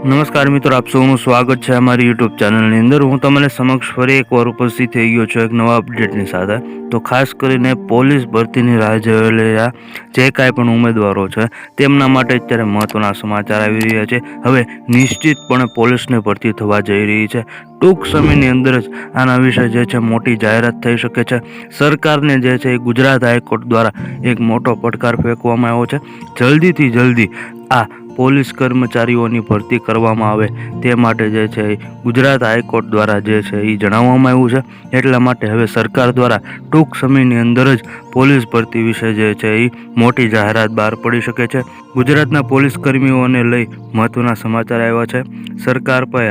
નમસ્કાર મિત્રો, આપ સૌનું સ્વાગત છે અમારી યુટ્યુબ ચેનલની અંદર। હું તમને સમક્ષ ફરી એકવાર ઉપસ્થિત થઈ ગયો છું એક નવા અપડેટની સાથે। તો ખાસ કરીને પોલીસ ભરતીની રાહ જોઈ રહેલા જે કાંઈ પણ ઉમેદવારો છે તેમના માટે અત્યારે મહત્વના સમાચાર આવી રહ્યા છે। હવે નિશ્ચિતપણે પોલીસની ભરતી થવા જઈ રહી છે। ટૂંક સમયની અંદર જ આના વિશે જે છે મોટી જાહેરાત થઈ શકે છે। સરકારને જે છે એ ગુજરાત હાઈકોર્ટ દ્વારા એક મોટો પડકાર ફેંકવામાં આવ્યો છે। જલ્દીથી જલ્દી આ પોલીસ કર્મચારીઓની ભરતી કરવામાં આવે તે માટે જે છે ગુજરાત હાઈકોર્ટ દ્વારા જે છે એ જણાવવામાં આવ્યું છે। એટલા માટે હવે સરકાર દ્વારા ટૂંક સમયની અંદર જ પોલીસ ભરતી વિશે જે છે એ મોટી જાહેરાત બહાર પડી શકે છે। ગુજરાતના પોલીસ કર્મીઓને લઈ મહત્વના સમાચાર આવ્યા છે। સરકાર પર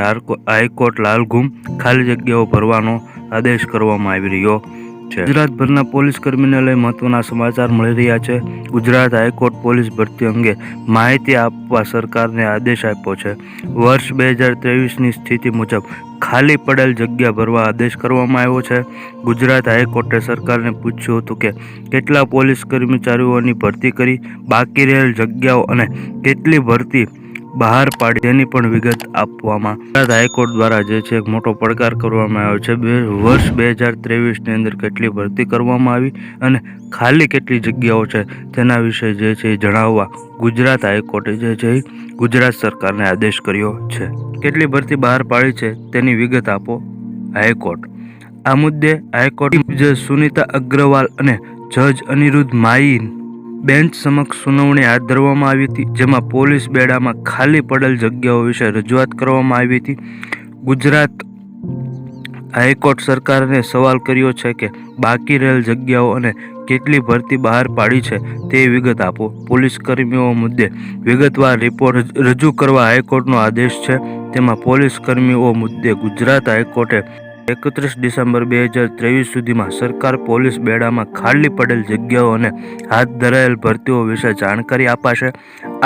હાઈકોર્ટ લાલઘુમ ખાલી જગ્યાઓ ભરવાનો આદેશ કરવામાં આવી રહ્યો છે। ગુજરાતભરના પોલીસ કર્મીને લઈ મહત્વના સમાચાર મળી રહ્યા છે। ગુજરાત હાઈકોર્ટ પોલીસ ભરતી અંગે માહિતી આપવા સરકારને આદેશ આપ્યો છે। વર્ષ 2023ની સ્થિતિ મુજબ ખાલી પડેલ જગ્યા ભરવા આદેશ કરવામાં આવ્યો છે। ગુજરાત હાઈકોર્ટે સરકારને પૂછ્યું હતું કે કેટલા પોલીસ કર્મચારીઓની ભરતી કરી, બાકી રહેલ જગ્યાઓ અને કેટલી ભરતી બહાર પાડી તેની પણ વિગત આપવામાં। ગુજરાત હાઈકોર્ટ દ્વારા જે છે એક મોટો પડકાર કરવામાં આવ્યો છે। વર્ષ 2023ની અંદર કેટલી ભરતી કરવામાં આવી અને ખાલી કેટલી જગ્યાઓ છે તેના વિશે જે છે જણાવવા ગુજરાત હાઈકોર્ટે જે છે ગુજરાત સરકારને આદેશ કર્યો છે। કેટલી ભરતી બહાર પાડી છે તેની વિગત આપો હાઈકોર્ટ। આ મુદ્દે હાઈકોર્ટ જજ સુનીતા અગ્રવાલ અને જજ અનિરુદ્ધ માઈ બેન્ચ સમક્ષ સુનાવણી હાથ ધરવામાં આવી હતી, જેમાં પોલીસ બેડામાં ખાલી પડેલ જગ્યાઓ વિશે રજૂઆત કરવામાં આવી હતી। ગુજરાત હાઈકોર્ટ સરકારને સવાલ કર્યો છે કે બાકી રહેલ જગ્યાઓ અને કેટલી ભરતી બહાર પાડી છે તે વિગત આપો। પોલીસ કર્મીઓ મુદ્દે વિગતવાર રિપોર્ટ રજૂ કરવા હાઈકોર્ટનો આદેશ છે। તેમાં પોલીસ કર્મીઓ મુદ્દે ગુજરાત હાઈકોર્ટે 31 ડિસેમ્બર 2023 સુધીમાં સરકાર પોલીસ બેડામાં ખાલી પડેલ જગ્યાઓ અને હાથ ધરાયેલ ભરતીઓ વિશે જાણકારી અપાશે।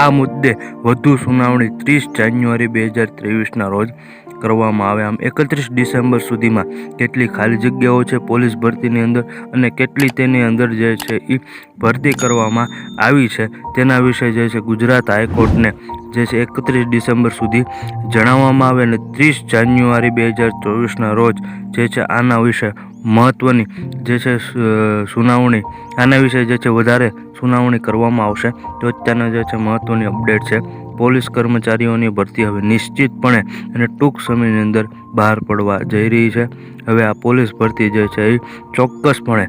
આ મુદ્દે વધુ સુનાવણી 30 જાન્યુઆરી 2023ના રોજ કરવામાં આવે। આમ 31 ડિસેમ્બર સુધીમાં કેટલી ખાલી જગ્યાઓ છે પોલીસ ભરતીની અંદર અને કેટલી તેની અંદર જે છે એ ભરતી કરવામાં આવી છે તેના વિશે જે છે ગુજરાત હાઈકોર્ટને જે છે 31 ડિસેમ્બર સુધી જણાવવામાં આવે અને 30 જાન્યુઆરી 2024ના રોજ જે છે આના વિશે મહત્વની જે છે સુનાવણી આના વિશે જે છે વધારે સુનાવણી કરવામાં આવશે। તો અત્યારના જે છે મહત્વની અપડેટ છે પોલીસ કર્મચારીઓની ભરતી હવે નિશ્ચિતપણે અને ટૂંક સમયની અંદર બહાર પડવા જઈ રહી છે। હવે આ પોલીસ ભરતી જે છે એ ચોક્કસપણે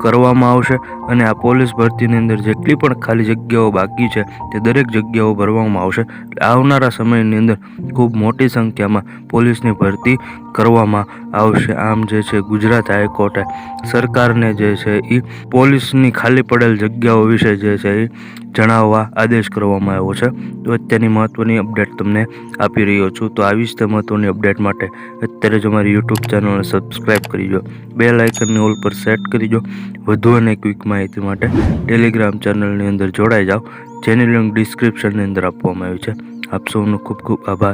કરવામાં આવશે અને આ પોલીસ ભરતીની અંદર જેટલી પણ ખાલી જગ્યાઓ બાકી છે તે દરેક જગ્યાઓ ભરવામાં આવશે। આવનારા સમયની અંદર ખૂબ મોટી સંખ્યામાં પોલીસની ભરતી કરવામાં આવશે। આમ જે છે ગુજરાત હાઈકોર્ટે સરકારને જે છે એ પોલીસની ખાલી પડેલ જગ્યાઓ વિશે જે છે એ જણાવવા આદેશ કરવામાં આવ્યો છે। તો અત્યારની મહત્વની અપડેટ તમને આપી રહ્યો છું। તો આવી જ તે મહત્વની અપડેટ માટે અત્યારે જ અમારી યુટ્યુબ ચેનલને સબસ્ક્રાઈબ કરી દો, બેલ આઇકનની ઓલ પર સેટ કરી દો। વધુ અને ક્વિક માહિતી માટે ટેલિગ્રામ ચેનલની અંદર જોડાઈ જાઓ, જેની લિંક ડિસ્ક્રિપ્શનની અંદર આપવામાં આવી છે। આપ સૌનો ખૂબ ખૂબ આભાર।